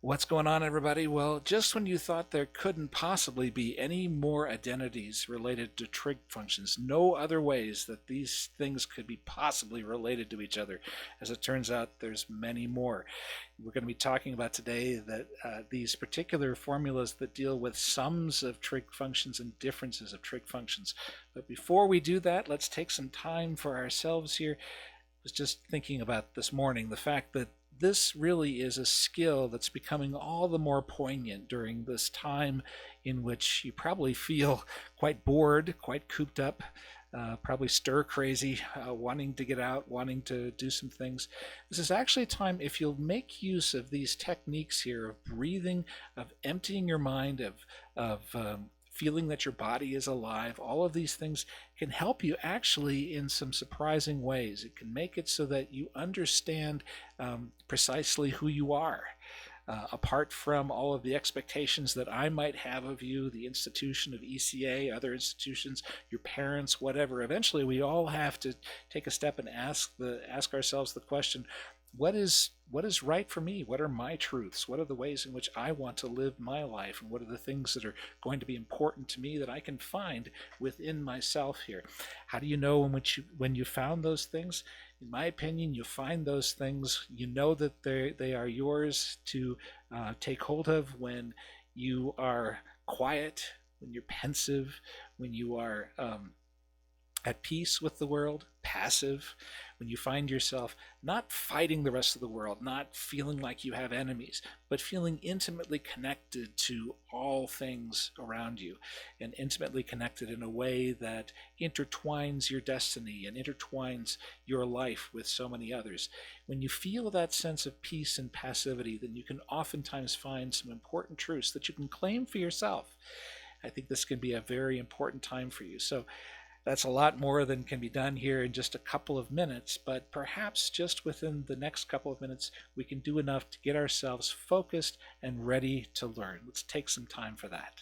What's going on, everybody? Well, just when you thought there couldn't possibly be any more identities related to trig functions, no other ways that these things could be possibly related to each other, as it turns out, there's many more. We're going to be talking about today that these particular formulas that deal with sums of trig functions and differences of trig functions. But before we do that, let's take some time for ourselves here. I was just thinking about this morning the fact that this really is a skill that's becoming all the more poignant during this time in which you probably feel quite bored, quite cooped up, probably stir crazy, wanting to get out, wanting to do some things. This is actually a time, if you'll make use of these techniques here of breathing, of emptying your mind, of feeling that your body is alive, all of these things can help you actually in some surprising ways. It can make it so that you understand precisely who you are. Apart from all of the expectations that I might have of you, the institution of ECA, other institutions, your parents, whatever, eventually we all have to take a step and ask ourselves the question, what is right for me? What are my truths? What are the ways in which I want to live my life? And what are the things that are going to be important to me that I can find within myself here? How do you know when you found those things? In my opinion, you find those things, you know that they are yours to take hold of when you are quiet, when you're pensive, when you are at peace with the world, passive, when you find yourself not fighting the rest of the world, not feeling like you have enemies, but feeling intimately connected to all things around you, and intimately connected in a way that intertwines your destiny and intertwines your life with so many others. When you feel that sense of peace and passivity, then you can oftentimes find some important truths that you can claim for yourself. I think this can be a very important time for you. So that's a lot more than can be done here in just a couple of minutes, but perhaps just within the next couple of minutes, we can do enough to get ourselves focused and ready to learn. Let's take some time for that.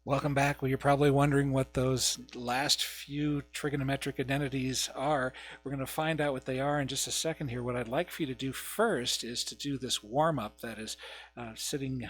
Welcome back. Well, you're probably wondering what those last few trigonometric identities are. We're going to find out what they are in just a second here. What I'd like for you to do first is to do this warm-up that is sitting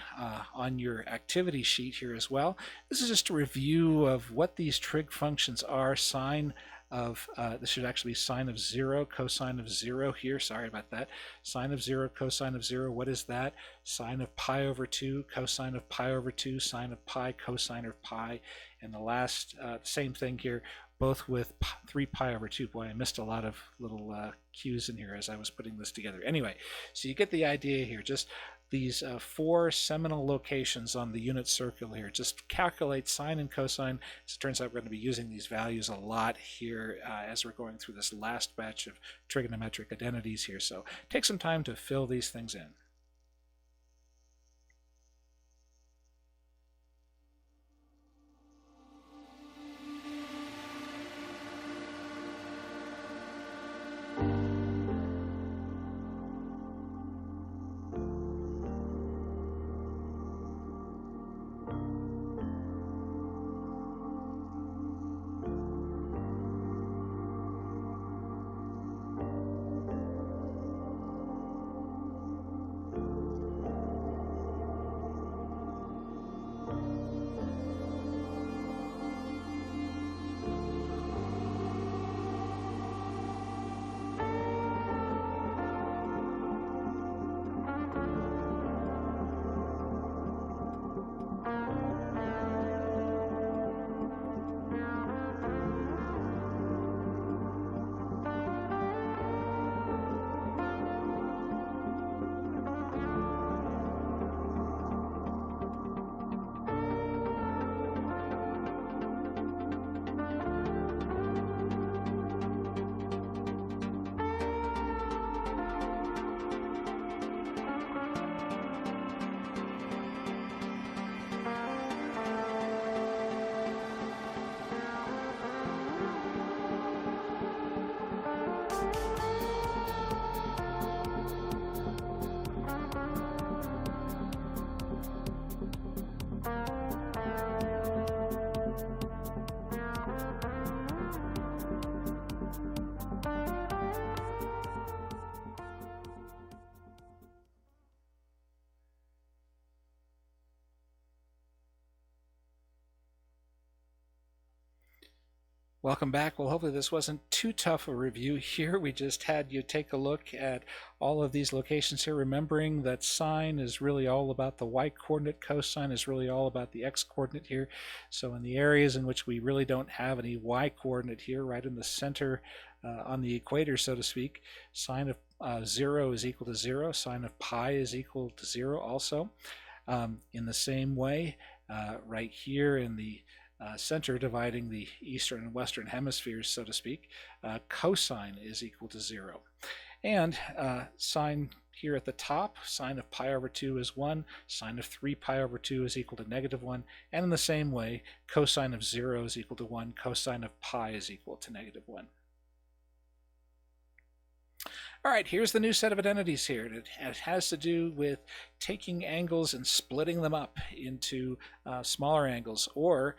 on your activity sheet here as well. This is just a review of what these trig functions are. Sine of, this should actually be sine of 0, cosine of 0 here. Sorry about that. Sine of 0, cosine of 0. What is that? Sine of pi over 2, cosine of pi over 2, sine of pi, cosine of pi. And the last, same thing here, both with 3 pi over 2. Boy, I missed a lot of little cues in here as I was putting this together. Anyway, so you get the idea here. Just these 4 seminal locations on the unit circle here. Just calculate sine and cosine. As it turns out, we're going to be using these values a lot here as we're going through this last batch of trigonometric identities here. So take some time to fill these things in. Welcome back. Well, hopefully this wasn't too tough a review here. We just had you take a look at all of these locations here, remembering that sine is really all about the y-coordinate, cosine is really all about the x-coordinate here. So in the areas in which we really don't have any y-coordinate here, right in the center on the equator, so to speak, sine of 0 is equal to 0, sine of pi is equal to 0 also. In the same way, right here in the center dividing the eastern and western hemispheres, so to speak, cosine is equal to 0. And sine here at the top, sine of pi over 2 is 1, sine of 3 pi over 2 is equal to negative 1, and in the same way, cosine of 0 is equal to 1, cosine of pi is equal to negative 1. All right, here's the new set of identities here. It has to do with taking angles and splitting them up into smaller angles, or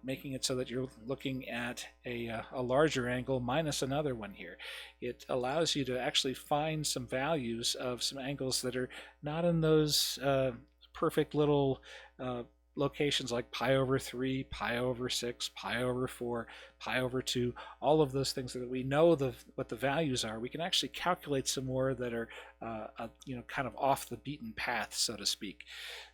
making it so that you're looking at a larger angle minus another one here. It allows you to actually find some values of some angles that are not in those perfect little locations like pi over 3, pi over 6, pi over 4, pi over 2, all of those things that we know what the values are. We can actually calculate some more that are kind of off the beaten path, so to speak.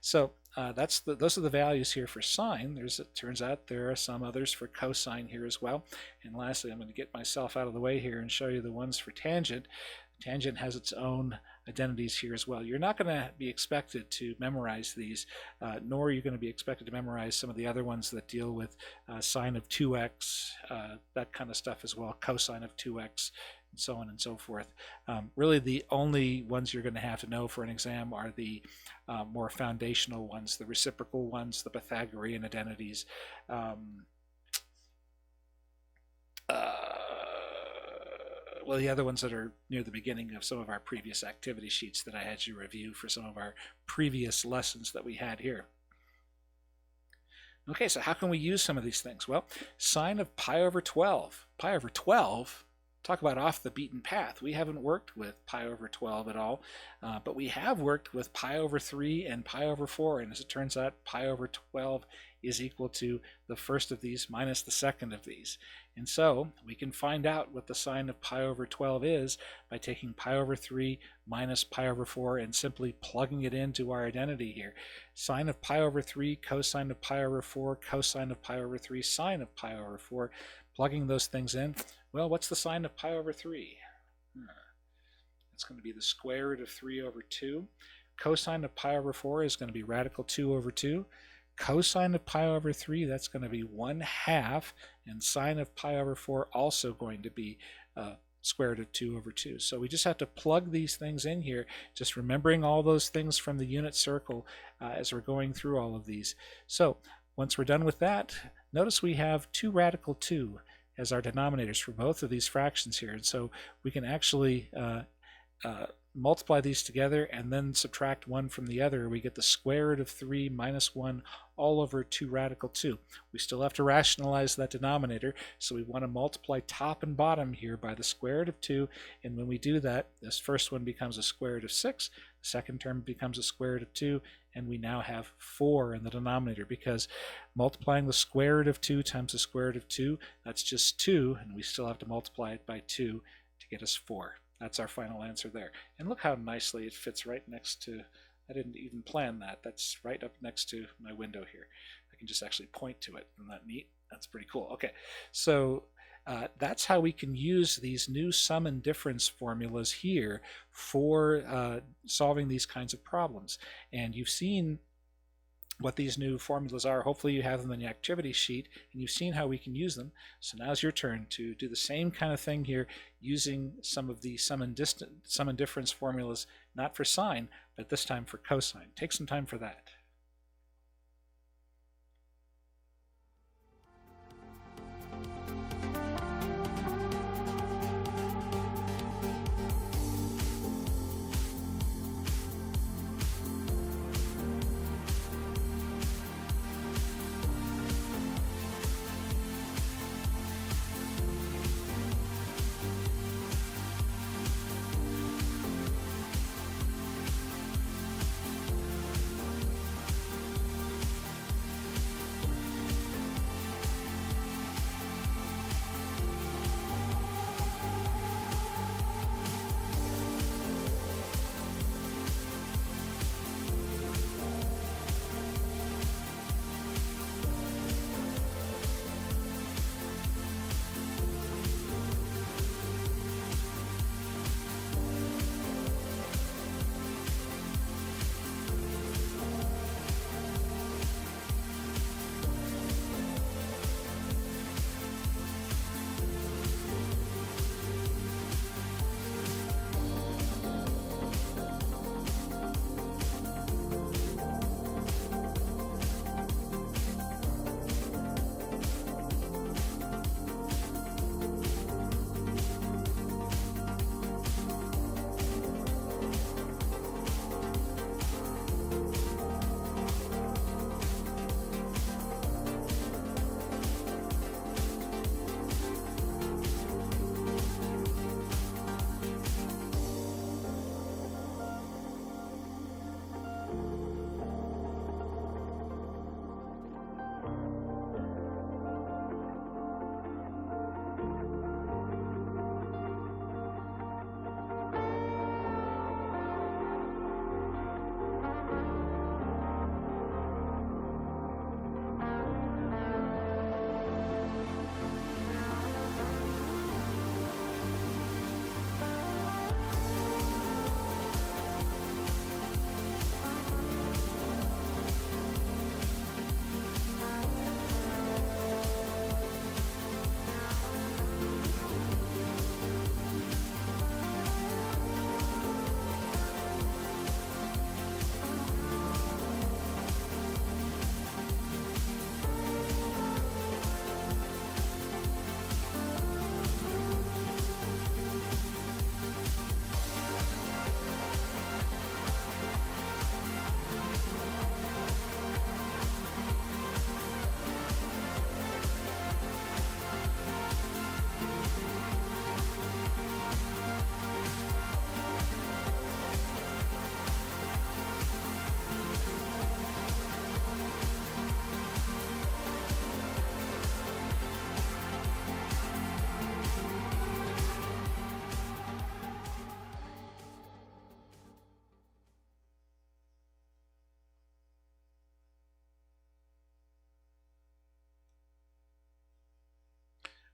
So those are the values here for sine. It turns out there are some others for cosine here as well. And lastly, I'm going to get myself out of the way here and show you the ones for tangent. Tangent has its own identities here as well. You're not going to be expected to memorize these, nor are you going to be expected to memorize some of the other ones that deal with sine of 2x, that kind of stuff as well, cosine of 2x, and so on and so forth. Really the only ones you're going to have to know for an exam are the more foundational ones, the reciprocal ones, the Pythagorean identities. Well, the other ones that are near the beginning of some of our previous activity sheets that I had you review for some of our previous lessons that we had here. Okay, so how can we use some of these things? Well, sine of pi over 12. Pi over 12, talk about off the beaten path. We haven't worked with pi over 12 at all, but we have worked with pi over 3 and pi over 4, and as it turns out, pi over 12 is equal to the first of these minus the second of these. And so we can find out what the sine of pi over 12 is by taking pi over 3 minus pi over 4 and simply plugging it into our identity here. Sine of pi over 3, cosine of pi over 4, cosine of pi over 3, sine of pi over 4. Plugging those things in, well, what's the sine of pi over 3? It's going to be the square root of 3 over 2. Cosine of pi over 4 is going to be radical 2 over 2. Cosine of pi over 3, that's going to be 1/2, and sine of pi over 4 also going to be square root of 2 over 2. So we just have to plug these things in here, just remembering all those things from the unit circle as we're going through all of these. So once we're done with that, notice we have 2 radical 2 as our denominators for both of these fractions here. And so we can actually multiply these together and then subtract one from the other. We get the square root of 3 minus 1 all over 2 radical 2. We still have to rationalize that denominator, so we want to multiply top and bottom here by the square root of 2, and when we do that, this first one becomes a square root of 6, the second term becomes a square root of 2, and we now have 4 in the denominator, because multiplying the square root of 2 times the square root of 2, that's just 2, and we still have to multiply it by 2 to get us 4. That's our final answer there. And look how nicely it fits right next to, I didn't even plan that. That's right up next to my window here. I can just actually point to it. Isn't that neat? That's pretty cool. Okay, so that's how we can use these new sum and difference formulas here for solving these kinds of problems. And you've seen what these new formulas are. Hopefully you have them in the activity sheet and you've seen how we can use them. So now's your turn to do the same kind of thing here using some of the sum and difference formulas, not for sine, but this time for cosine. Take some time for that.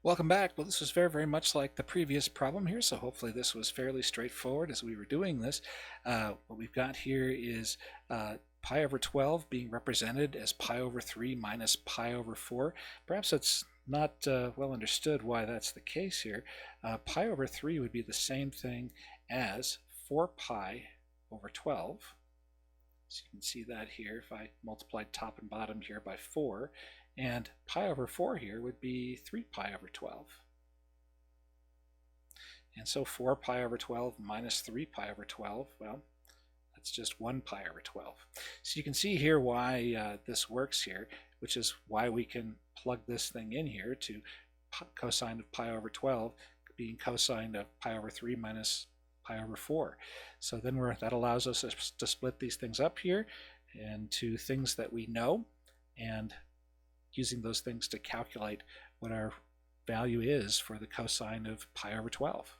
Welcome back. Well, this was very much like the previous problem here, so hopefully this was fairly straightforward as we were doing this. What we've got here is pi over 12 being represented as pi over 3 minus pi over 4. Perhaps it's not well understood why that's the case here. Pi over 3 would be the same thing as 4 pi over 12. So you can see that here if I multiplied top and bottom here by 4. And pi over 4 here would be 3 pi over 12. And so 4 pi over 12 minus 3 pi over 12, well, that's just 1 pi over 12. So you can see here why this works here, which is why we can plug this thing in here to cosine of pi over 12 being cosine of pi over 3 minus pi over 4. So then that allows us to split these things up here into things that we know, and using those things to calculate what our value is for the cosine of pi over 12.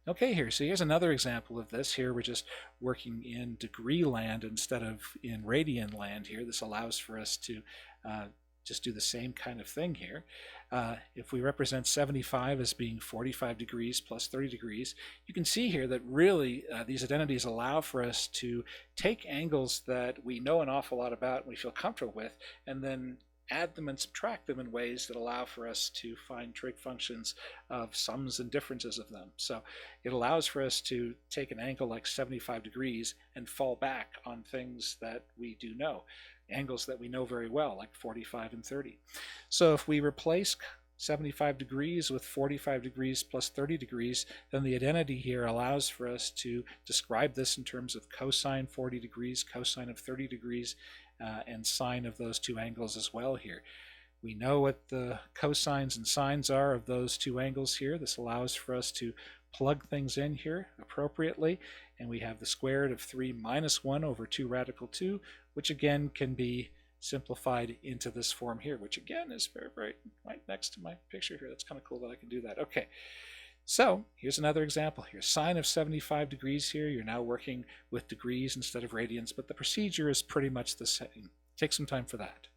Okay, so here's another example of this. Here we're just working in degree land instead of in radian land here. This allows for us to just do the same kind of thing here. If we represent 75 as being 45 degrees plus 30 degrees, you can see here that really these identities allow for us to take angles that we know an awful lot about and we feel comfortable with, and then add them and subtract them in ways that allow for us to find trig functions of sums and differences of them. So it allows for us to take an angle like 75 degrees and fall back on things that we do know, angles that we know very well, like 45 and 30. So if we replace 75 degrees with 45 degrees plus 30 degrees, then the identity here allows for us to describe this in terms of cosine 40 degrees, cosine of 30 degrees, and sine of those two angles as well here. We know what the cosines and sines are of those two angles here. This allows for us to plug things in here appropriately, and we have the square root of 3 minus 1 over 2 radical 2, which again can be simplified into this form here, which again is very right next to my picture here. That's kind of cool that I can do that. Okay, so here's another example here. Sine of 75 degrees here. You're now working with degrees instead of radians, but the procedure is pretty much the same. Take some time for that.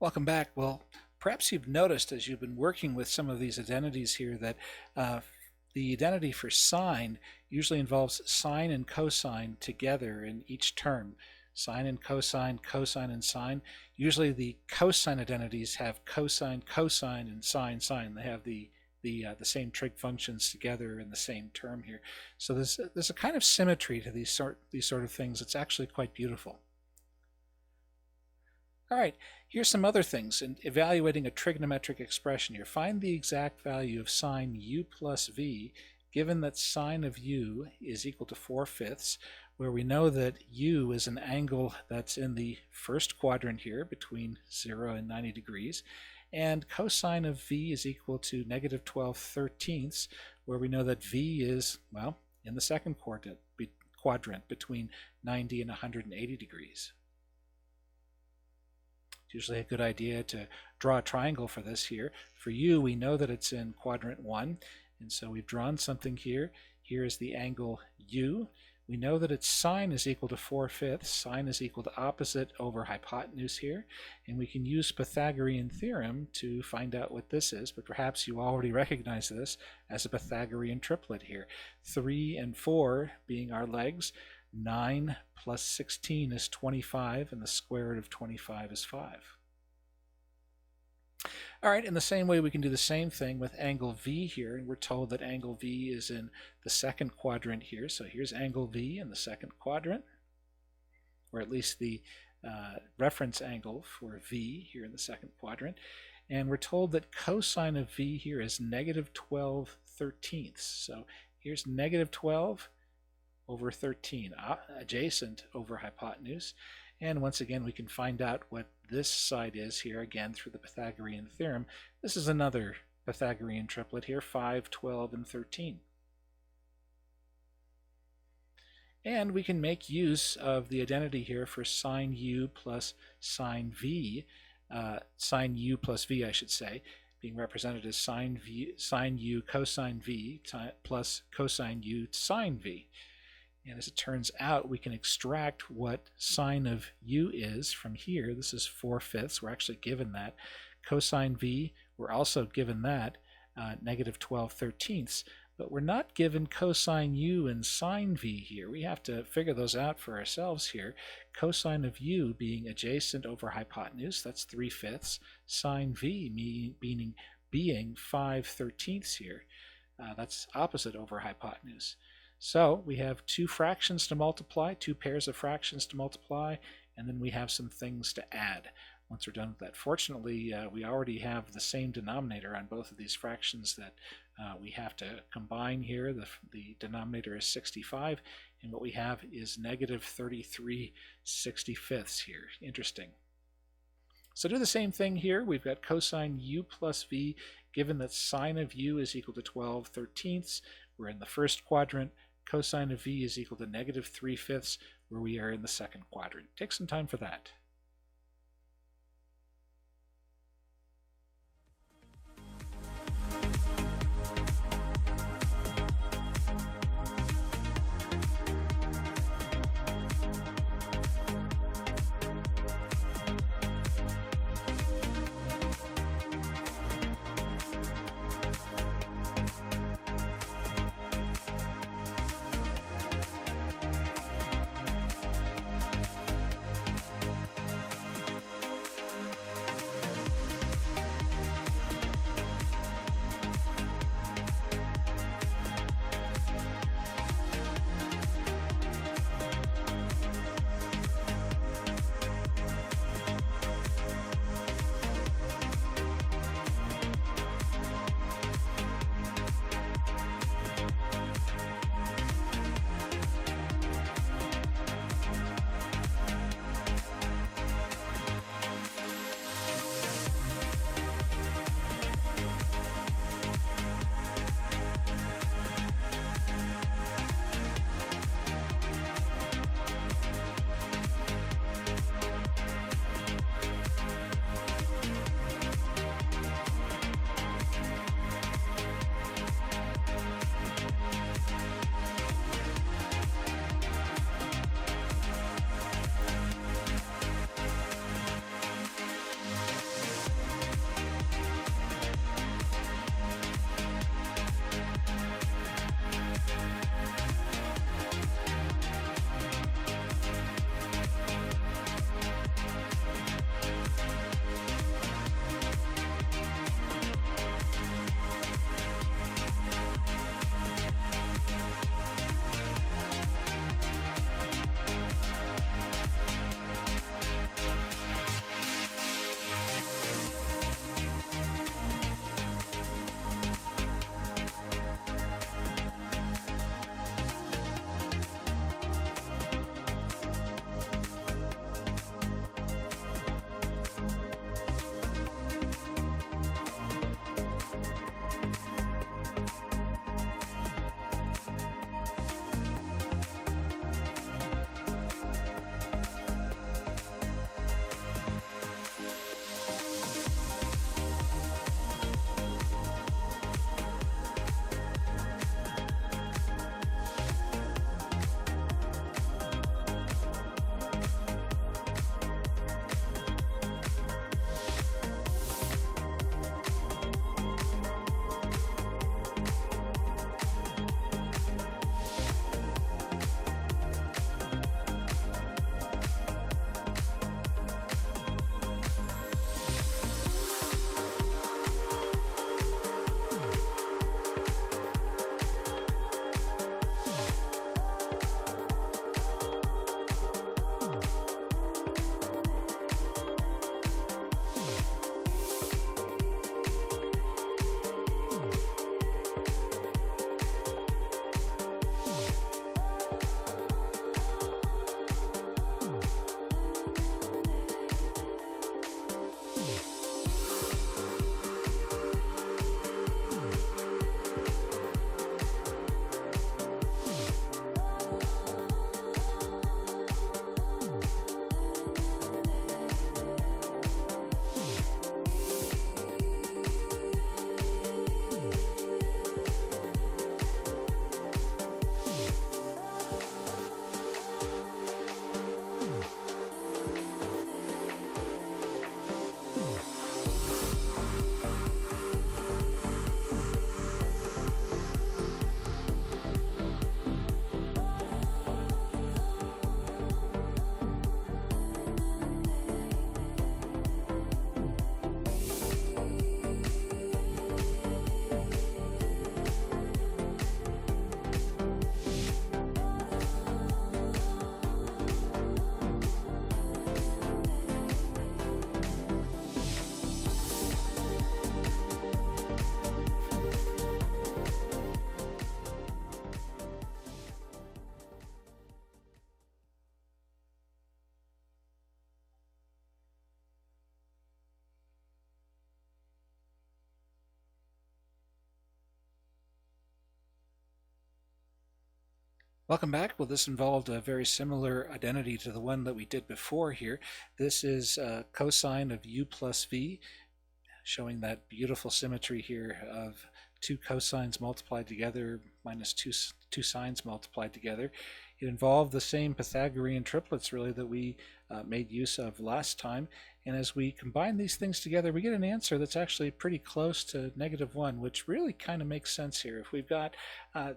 Welcome back. Well, perhaps you've noticed as you've been working with some of these identities here that the identity for sine usually involves sine and cosine together in each term. Sine and cosine, cosine and sine. Usually the cosine identities have cosine, cosine, and sine, sine. They have the same trig functions together in the same term here. So there's a kind of symmetry to these sort of things. It's actually quite beautiful. All right, here's some other things. In evaluating a trigonometric expression here, find the exact value of sine u plus v, given that sine of u is equal to 4/5, where we know that u is an angle that's in the first quadrant here between 0 and 90 degrees, and cosine of v is equal to -12/13, where we know that v is, well, in the second quadrant between 90 and 180 degrees. It's usually a good idea to draw a triangle for this here. For u, we know that it's in quadrant 1, and so we've drawn something here. Here is the angle u. We know that its sine is equal to 4/5. Sine is equal to opposite over hypotenuse here, and we can use Pythagorean theorem to find out what this is, but perhaps you already recognize this as a Pythagorean triplet here. 3 and 4 being our legs. 9 plus 16 is 25, and the square root of 25 is 5. All right, in the same way we can do the same thing with angle V here, and we're told that angle V is in the second quadrant here. So here's angle V in the second quadrant, or at least the reference angle for V here in the second quadrant. And we're told that cosine of V here is -12/13. So here's -12 over 13, adjacent over hypotenuse. And once again, we can find out what this side is here, again, through the Pythagorean theorem. This is another Pythagorean triplet here, 5, 12, and 13. And we can make use of the identity here for sine u plus sine v, sine u plus v, I should say, being represented as sine u cosine v plus cosine u sine v. And as it turns out, we can extract what sine of u is from here. This is 4/5. We're actually given that. Cosine v, we're also given that, -12/13. But we're not given cosine u and sine v here. We have to figure those out for ourselves here. Cosine of u being adjacent over hypotenuse, that's 3/5. Sine v being 5/13 here. That's opposite over hypotenuse. So we have two fractions to multiply, two pairs of fractions to multiply, and then we have some things to add once we're done with that. Fortunately, we already have the same denominator on both of these fractions that we have to combine here. The denominator is 65, and what we have is -33/65 here. Interesting. So do the same thing here. We've got cosine u plus v, given that sine of u is equal to 12/13. We're in the first quadrant. Cosine of v is equal to -3/5, where we are in the second quadrant. Take some time for that. Welcome back. Well, this involved a very similar identity to the one that we did before here. This is cosine of u plus v, showing that beautiful symmetry here of two cosines multiplied together minus two sines multiplied together. It involved the same Pythagorean triplets really that we made use of last time, and as we combine these things together we get an answer that's actually pretty close to -1, which really kind of makes sense here. If we've got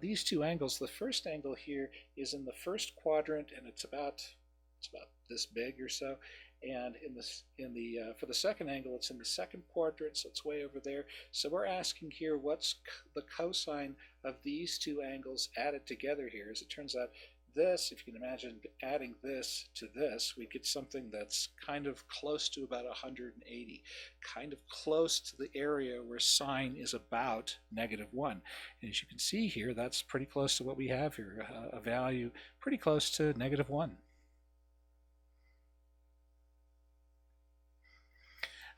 these two angles, the first angle here is in the first quadrant and it's about this big or so, and for the second angle it's in the second quadrant, so it's way over there. So we're asking here what's the cosine of these two angles added together here. As it turns out, this, if you can imagine adding this to this, we get something that's kind of close to about 180, kind of close to the area where sine is about -1. And as you can see here, that's pretty close to what we have here, a value pretty close to -1.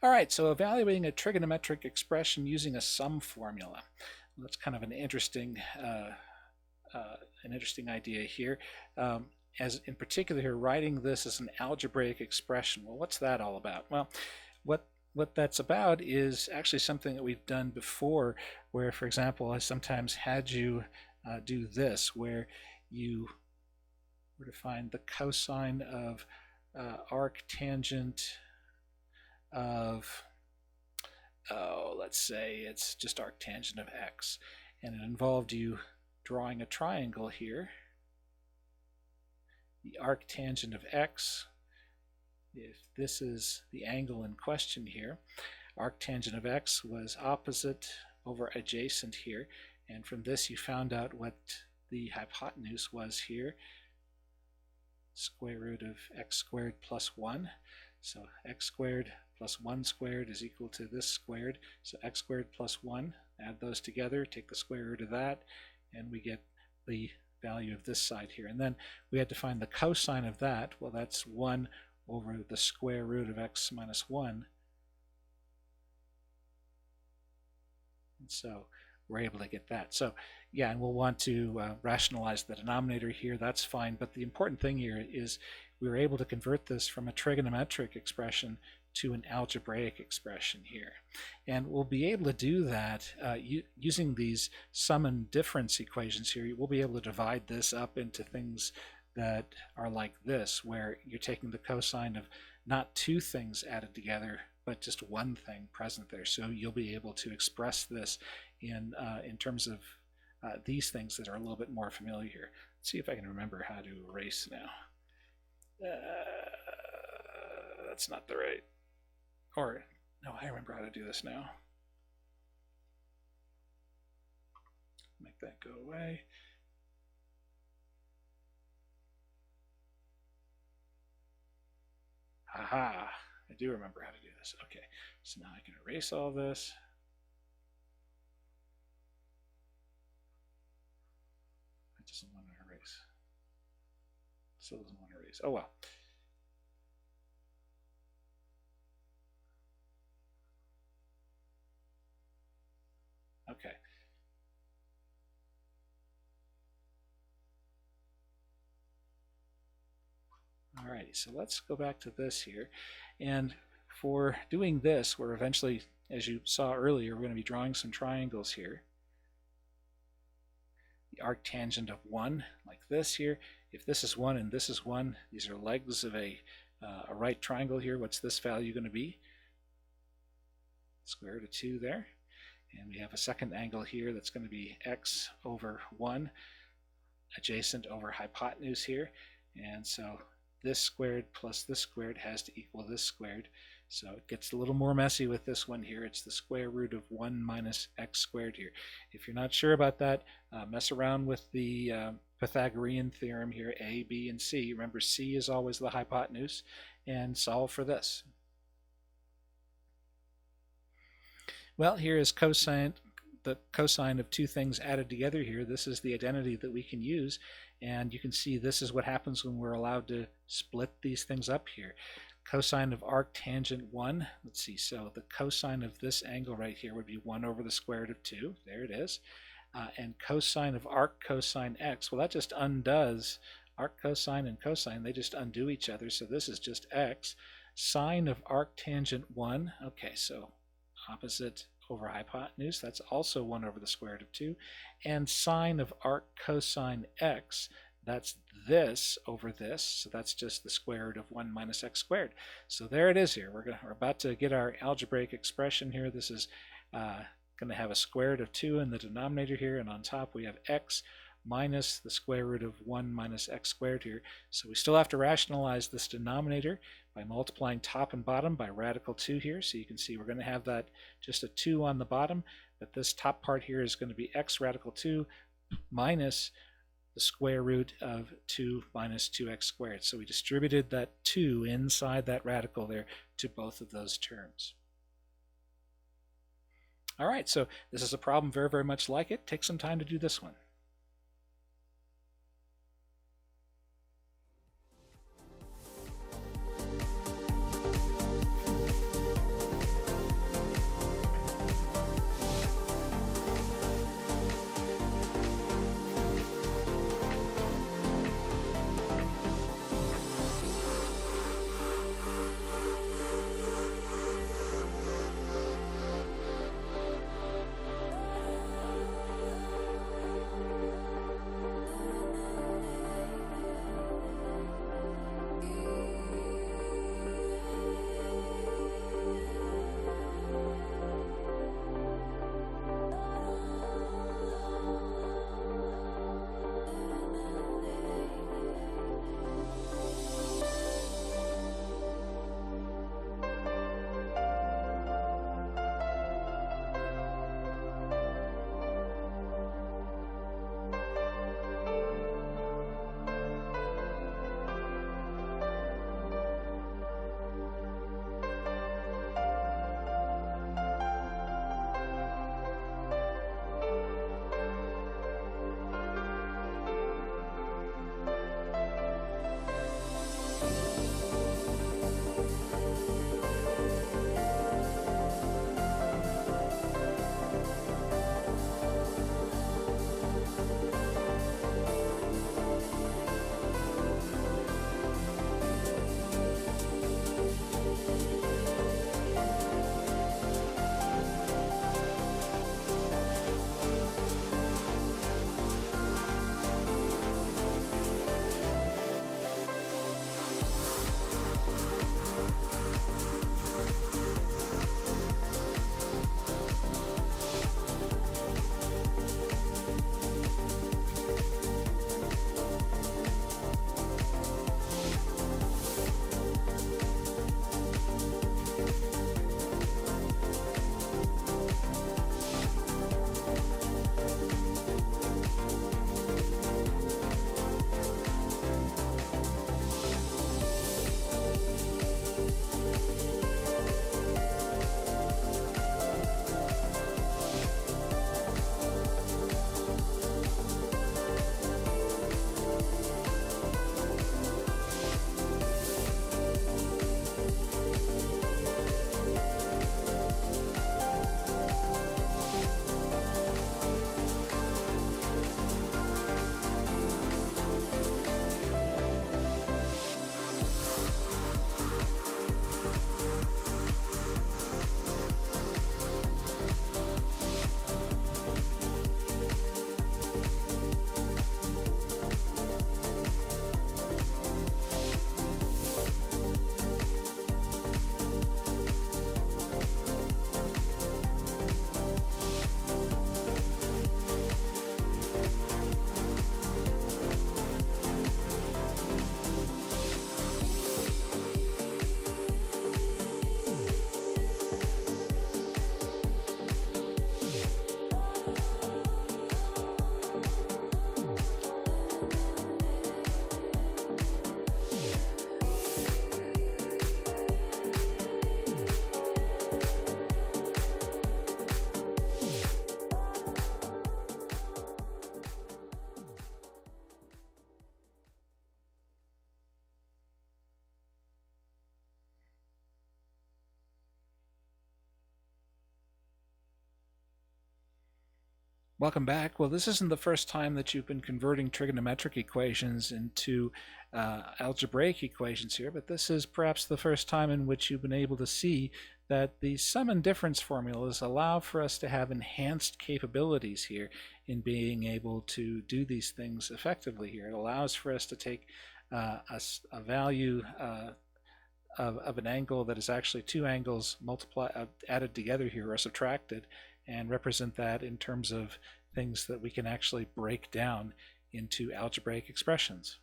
All right, so evaluating a trigonometric expression using a sum formula. That's kind of an interesting idea here. As in particular here, writing this as an algebraic expression. Well, what's that all about? Well, what that's about is actually something that we've done before, where, for example, I sometimes had you do this, where you were to find the cosine of arctangent of, let's say it's just arctangent of x, and it involved you drawing a triangle here. The arctangent of x, if this is the angle in question here, arctangent of x was opposite over adjacent here, and from this you found out what the hypotenuse was here, square root of x squared plus 1. So x squared plus 1 squared is equal to this squared. So x squared plus 1, add those together, take the square root of that, and we get the value of this side here. And then we had to find the cosine of that. Well, that's 1 over the square root of x minus 1. And so we're able to get that. So yeah, and we'll want to rationalize the denominator here. That's fine. But the important thing here is we were able to convert this from a trigonometric expression to an algebraic expression here. And we'll be able to do that using these sum and difference equations here. We'll be able to divide this up into things that are like this, where you're taking the cosine of not two things added together, but just one thing present there. So you'll be able to express this in terms of these things that are a little bit more familiar here. Let's see if I can remember how to erase now. That's not the right. Or, no, I remember how to do this now. Make that go away. Aha, I do remember how to do this. Okay, so now I can erase all this. It doesn't want to erase. Still doesn't want to erase. Oh well. Okay. Alrighty, so let's go back to this here. And for doing this, we're eventually, as you saw earlier, we're going to be drawing some triangles here. The arctangent of 1, like this here. If this is 1 and this is 1, these are legs of a right triangle here. What's this value going to be? Square root of 2 there. And we have a second angle here that's going to be x over 1, adjacent over hypotenuse here. And so this squared plus this squared has to equal this squared. So it gets a little more messy with this one here. It's the square root of 1 minus x squared here. If you're not sure about that, mess around with the Pythagorean theorem here, A, B, and C. Remember, C is always the hypotenuse, and solve for this. Well, here is the cosine of two things added together here. This is the identity that we can use, and you can see this is what happens when we're allowed to split these things up here. Cosine of arctangent 1, let's see, so the cosine of this angle right here would be 1 over the square root of 2. There it is. and cosine of arc cosine x, well, that just undoes arc cosine and cosine. They just undo each other, so this is just x. Sine of arc tangent 1, okay, so opposite over hypotenuse, that's also 1 over the square root of 2. And sine of arc cosine x, that's this over this, so that's just the square root of 1 minus x squared. So there it is here. We're about to get our algebraic expression here. This is going to have a square root of 2 in the denominator here, and on top we have x minus the square root of 1 minus x squared here. So we still have to rationalize this denominator by multiplying top and bottom by radical 2 here. So you can see we're going to have that just a 2 on the bottom, but this top part here is going to be x radical 2 minus the square root of 2 minus 2x squared. So we distributed that 2 inside that radical there to both of those terms. All right, so this is a problem very, very much like it. Take some time to do this one. Welcome back. Well, this isn't the first time that you've been converting trigonometric equations into algebraic equations here, but this is perhaps the first time in which you've been able to see that the sum and difference formulas allow for us to have enhanced capabilities here in being able to do these things effectively here. It allows for us to take a value of an angle that is actually two angles added together here or subtracted, and represent that in terms of things that we can actually break down into algebraic expressions.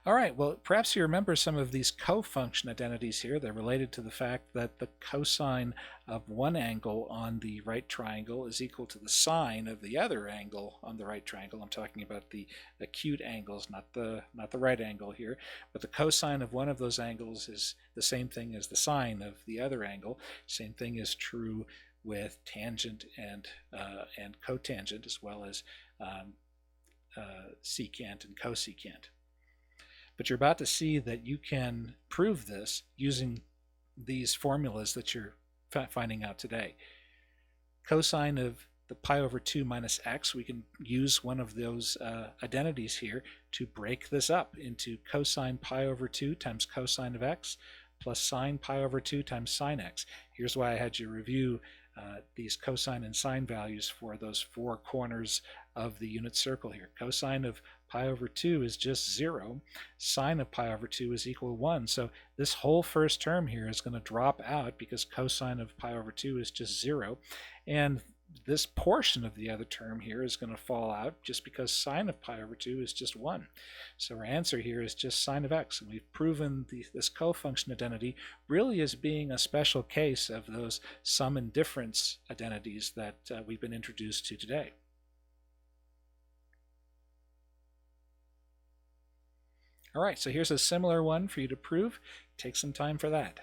All right, well, perhaps you remember some of these cofunction identities here. They're related to the fact that the cosine of one angle on the right triangle is equal to the sine of the other angle on the right triangle. I'm talking about the acute angles, not the right angle here, but the cosine of one of those angles is the same thing as the sine of the other angle. Same thing is true with tangent and cotangent, as well as secant and cosecant. But you're about to see that you can prove this using these formulas that you're finding out today. Cosine of the pi over 2 minus x, we can use one of those identities here to break this up into cosine pi over 2 times cosine of x plus sine pi over 2 times sine x. Here's why I had you review these cosine and sine values for those four corners of the unit circle here. Cosine of pi over 2 is just 0. Sine of pi over 2 is equal to 1. So this whole first term here is going to drop out because cosine of pi over 2 is just 0. And this portion of the other term here is going to fall out just because sine of pi over 2 is just 1. So our answer here is just sine of x. And we've proven this cofunction identity really as being a special case of those sum and difference identities that we've been introduced to today. All right, so here's a similar one for you to prove. Take some time for that.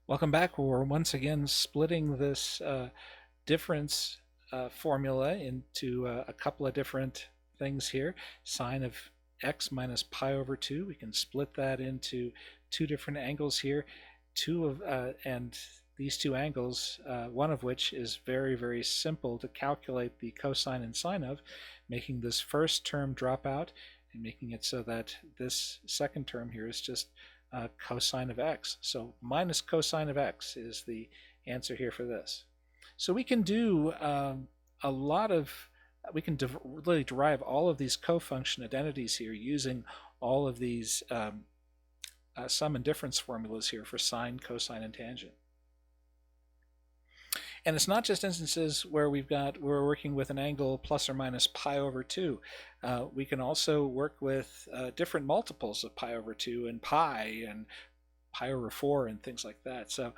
Welcome back. We're once again splitting this difference formula into a couple of different things here. Sine of x minus pi over 2. We can split that into two different angles here. And these two angles, one of which is very, very simple to calculate the cosine and sine of, making this first term drop out and making it so that this second term here is just cosine of x. So minus cosine of x is the answer here for this. So we can do we can really derive all of these cofunction identities here using all of these sum and difference formulas here for sine, cosine, and tangent. And it's not just instances where we're working with an angle plus or minus pi over 2. We can also work with different multiples of pi over 2 and pi over 4 and things like that. So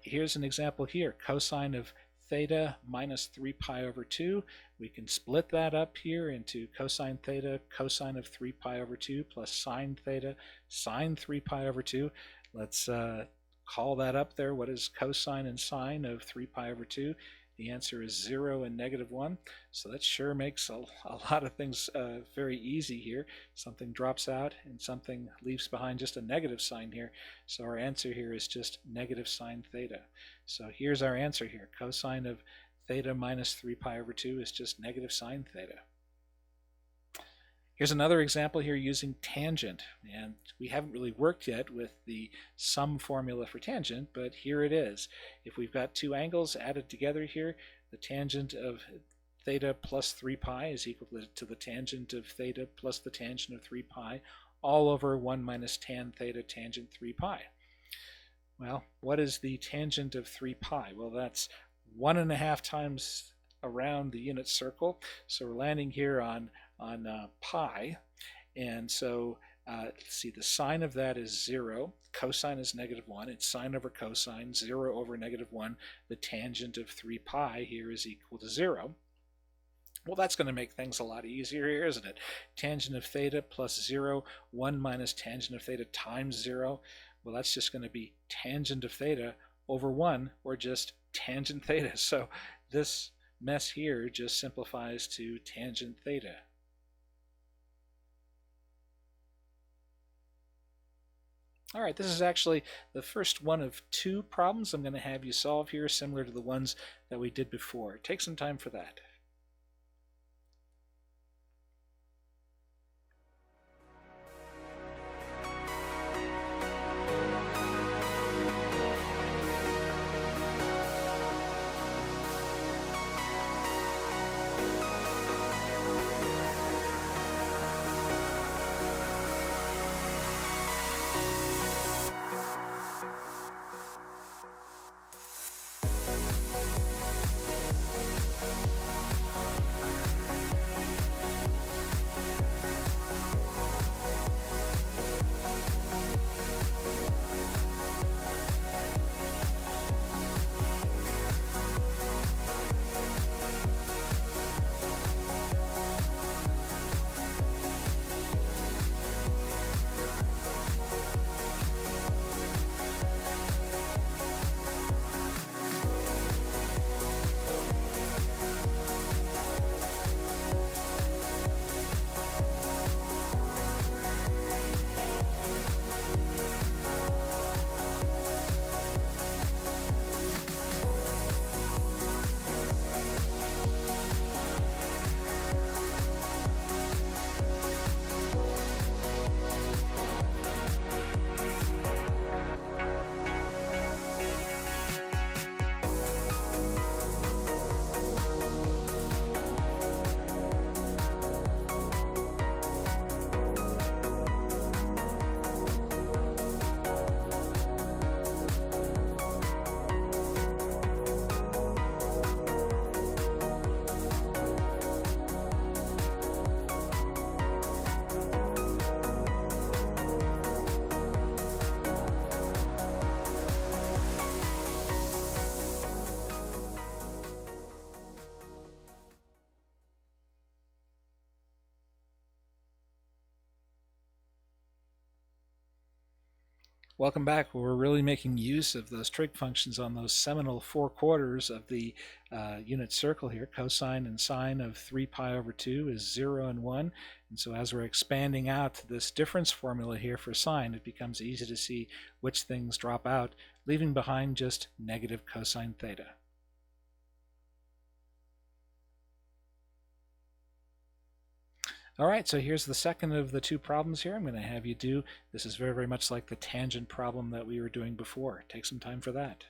here's an example here. Cosine of theta minus 3 pi over 2. We can split that up here into cosine theta, cosine of 3 pi over 2 plus sine theta, sine 3 pi over 2. Let's call that up there. What is cosine and sine of 3 pi over 2? The answer is 0 and negative 1. So that sure makes a lot of things very easy here. Something drops out and something leaves behind just a negative sign here. So our answer here is just negative sine theta. So here's our answer here. Cosine of theta minus 3 pi over 2 is just negative sine theta. Here's another example here using tangent, and we haven't really worked yet with the sum formula for tangent, but here it is. If we've got two angles added together here, the tangent of theta plus 3 pi is equal to the tangent of theta plus the tangent of 3 pi, all over 1 minus tan theta tangent 3 pi. Well, what is the tangent of 3 pi? Well, that's 1.5 times around the unit circle, so we're landing here on pi, and so let's see, the sine of that is 0, cosine is negative 1, it's sine over cosine, 0 over negative 1, the tangent of 3 pi here is equal to 0. Well, that's going to make things a lot easier here, isn't it? Tangent of theta plus 0, 1 minus tangent of theta times 0, well, that's just going to be tangent of theta over 1, or just tangent theta. So this mess here just simplifies to tangent theta. All right, this is actually the first one of two problems I'm going to have you solve here, similar to the ones that we did before. Take some time for that. Welcome back. We're really making use of those trig functions on those seminal 4/4 of the unit circle here. Cosine and sine of 3 pi over 2 is 0 and 1. And so as we're expanding out this difference formula here for sine, it becomes easy to see which things drop out, leaving behind just negative cosine theta. All right, so here's the second of the two problems here I'm going to have you do. This is very, very much like the tangent problem that we were doing before. Take some time for that.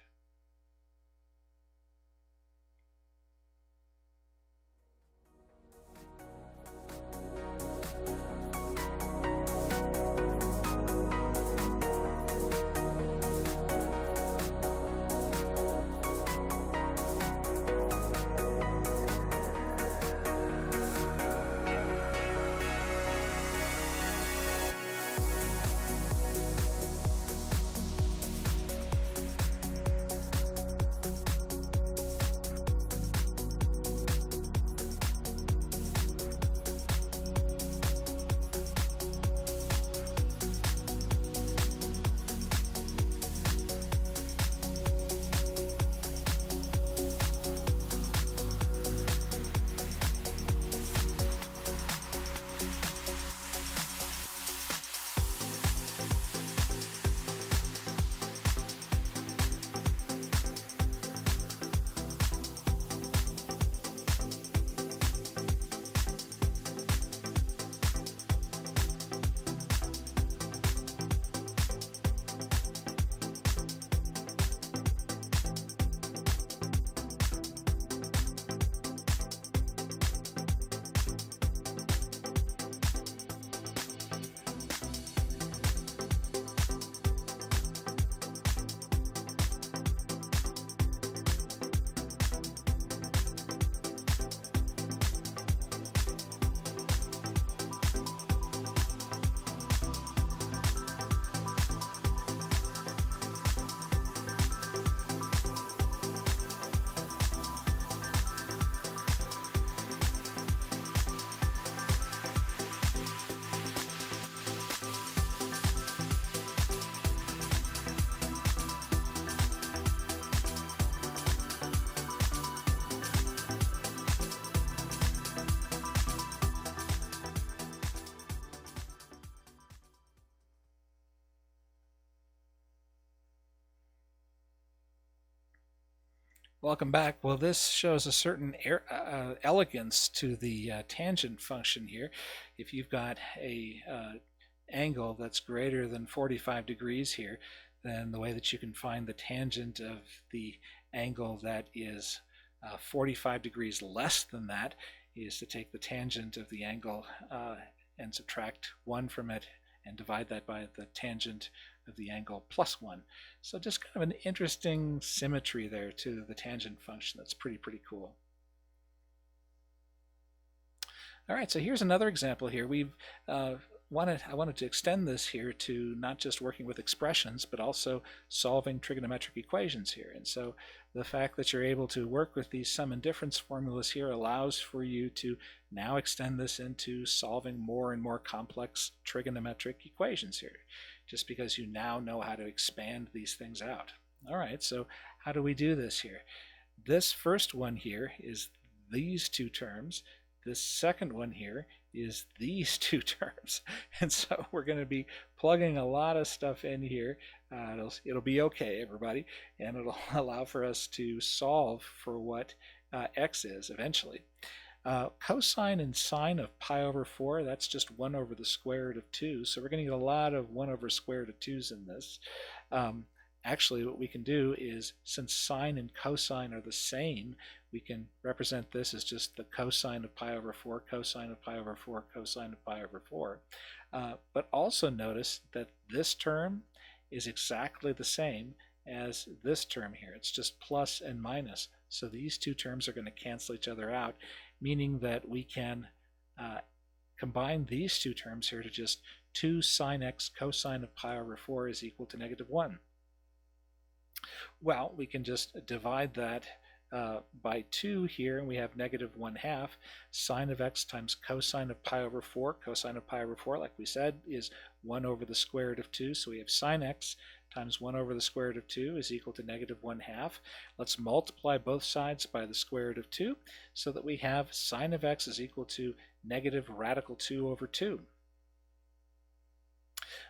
Welcome back. Well, this shows a certain elegance to the tangent function here. If you've got a angle that's greater than 45 degrees here, then the way that you can find the tangent of the angle that is 45 degrees less than that is to take the tangent of the angle and subtract 1 from it and divide that by the tangent of the angle plus 1. So just kind of an interesting symmetry there to the tangent function that's pretty cool. All right, so here's another example here. I wanted to extend this here to not just working with expressions, but also solving trigonometric equations here. And so the fact that you're able to work with these sum and difference formulas here allows for you to now extend this into solving more and more complex trigonometric equations here, just because you now know how to expand these things out. All right, so how do we do this here? This first one here is these two terms. This second one here is these two terms. And so we're going to be plugging a lot of stuff in here. It'll be okay, everybody, and it'll allow for us to solve for what x is eventually. Cosine and sine of pi over 4, that's just 1 over the square root of 2. So we're going to get a lot of 1 over square root of 2's in this. Actually, what we can do is, since sine and cosine are the same, we can represent this as just the cosine of pi over 4, cosine of pi over 4, cosine of pi over 4. But also notice that this term is exactly the same as this term here. It's just plus and minus. So these two terms are going to cancel each other out, meaning that we can combine these two terms here to just 2 sine x cosine of pi over 4 is equal to negative 1. Well, we can just divide that by 2 here, and we have negative 1/2. Sine of x times cosine of pi over 4. Cosine of pi over 4, like we said, is 1 over the square root of 2. So we have sine x times 1 over the square root of 2 is equal to negative 1/2. Let's multiply both sides by the square root of 2 so that we have sine of x is equal to negative radical 2 over 2.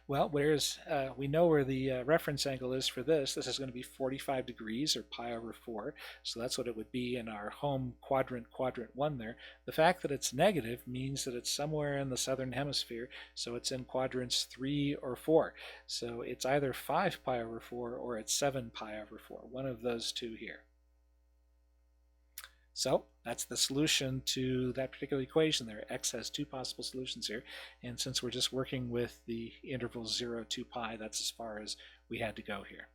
Well, we know where the reference angle is for this. This is going to be 45 degrees, or pi over 4. So that's what it would be in our home quadrant 1 there. The fact that it's negative means that it's somewhere in the southern hemisphere, so it's in quadrants 3 or 4. So it's either 5 pi over 4 or it's 7 pi over 4, one of those two here. So that's the solution to that particular equation there. X has two possible solutions here, and since we're just working with the intervals 0 to pi, that's as far as we had to go here.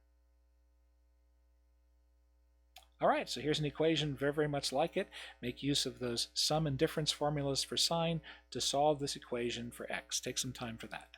All right, so here's an equation very, very much like it. Make use of those sum and difference formulas for sine to solve this equation for x. Take some time for that.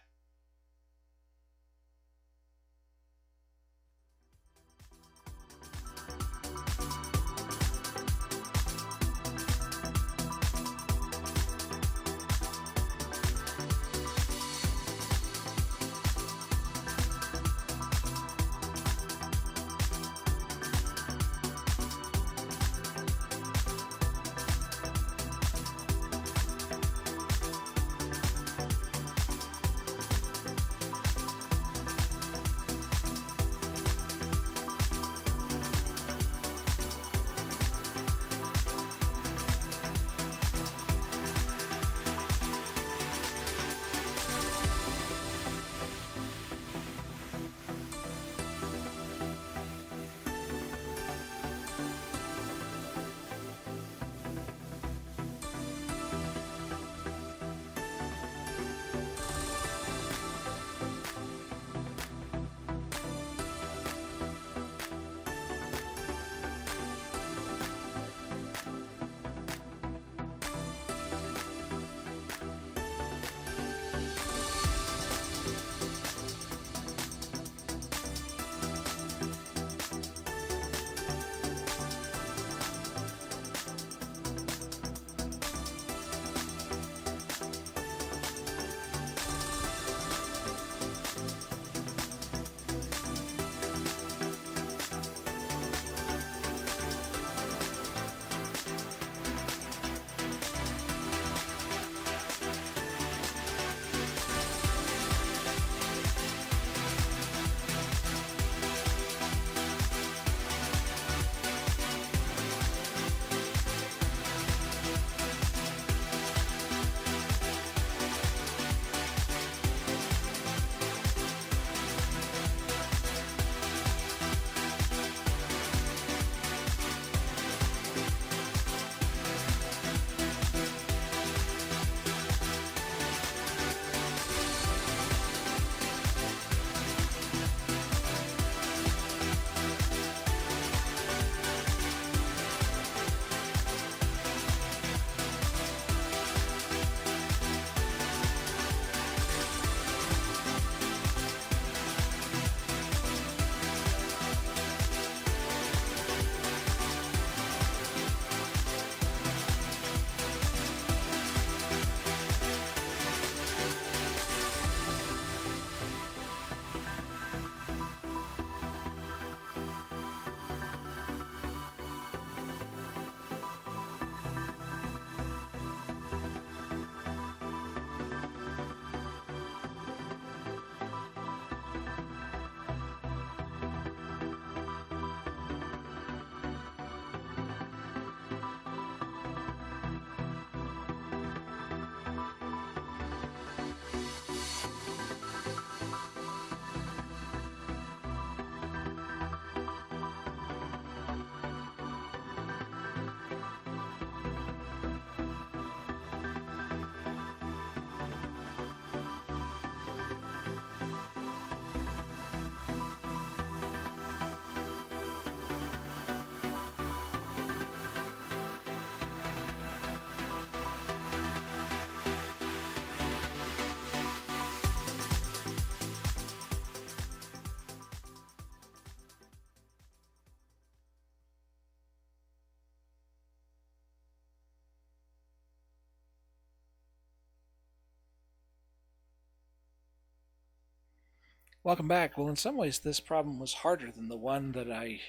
Welcome back. Well, in some ways, this problem was harder than the one that I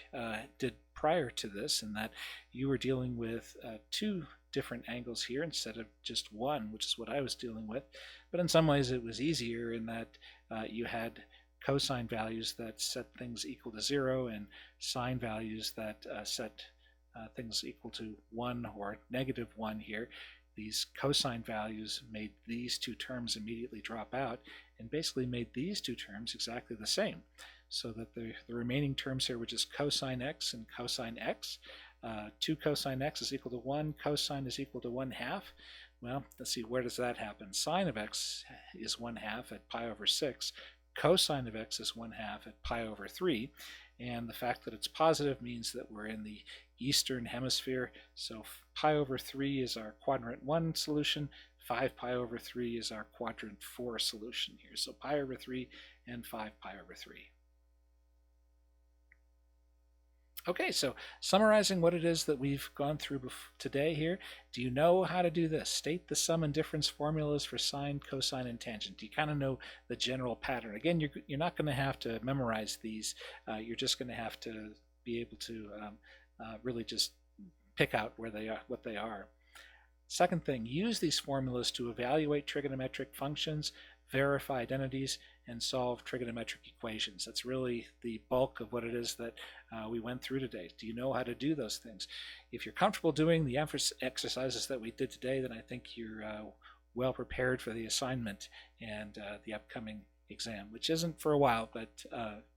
did prior to this, in that you were dealing with two different angles here instead of just one, which is what I was dealing with. But in some ways, it was easier in that you had cosine values that set things equal to 0 and sine values that set things equal to 1 or -1 here. These cosine values made these two terms immediately drop out and basically made these two terms exactly the same. So that the remaining terms here were just cosine x and cosine x. 2 cosine x is equal to 1, cosine is equal to 1/2. Well, let's see, where does that happen? Sine of x is 1/2 at pi over 6. Cosine of x is 1/2 at pi over 3. And the fact that it's positive means that we're in the eastern hemisphere. So pi over 3 is our quadrant 1 solution. 5 pi over 3 is our quadrant 4 solution here. So pi over 3 and 5 pi over 3. Okay, so summarizing what it is that we've gone through today here, do you know how to do this? State the sum and difference formulas for sine, cosine, and tangent. Do you kind of know the general pattern? Again, you're not going to have to memorize these. You're just going to have to be able to really just pick out where they are, what they are. Second thing, use these formulas to evaluate trigonometric functions, verify identities, and solve trigonometric equations. That's really the bulk of what it is that we went through today. Do you know how to do those things? If you're comfortable doing the exercises that we did today, then I think you're well prepared for the assignment and the upcoming exam, which isn't for a while, but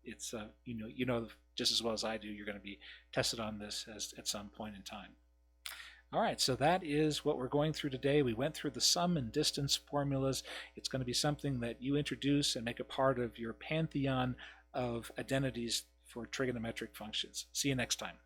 it's you know just as well as I do, you're going to be tested on this at some point in time. All right, so that is what we're going through today. We went through the sum and distance formulas. It's going to be something that you introduce and make a part of your pantheon of identities for trigonometric functions. See you next time.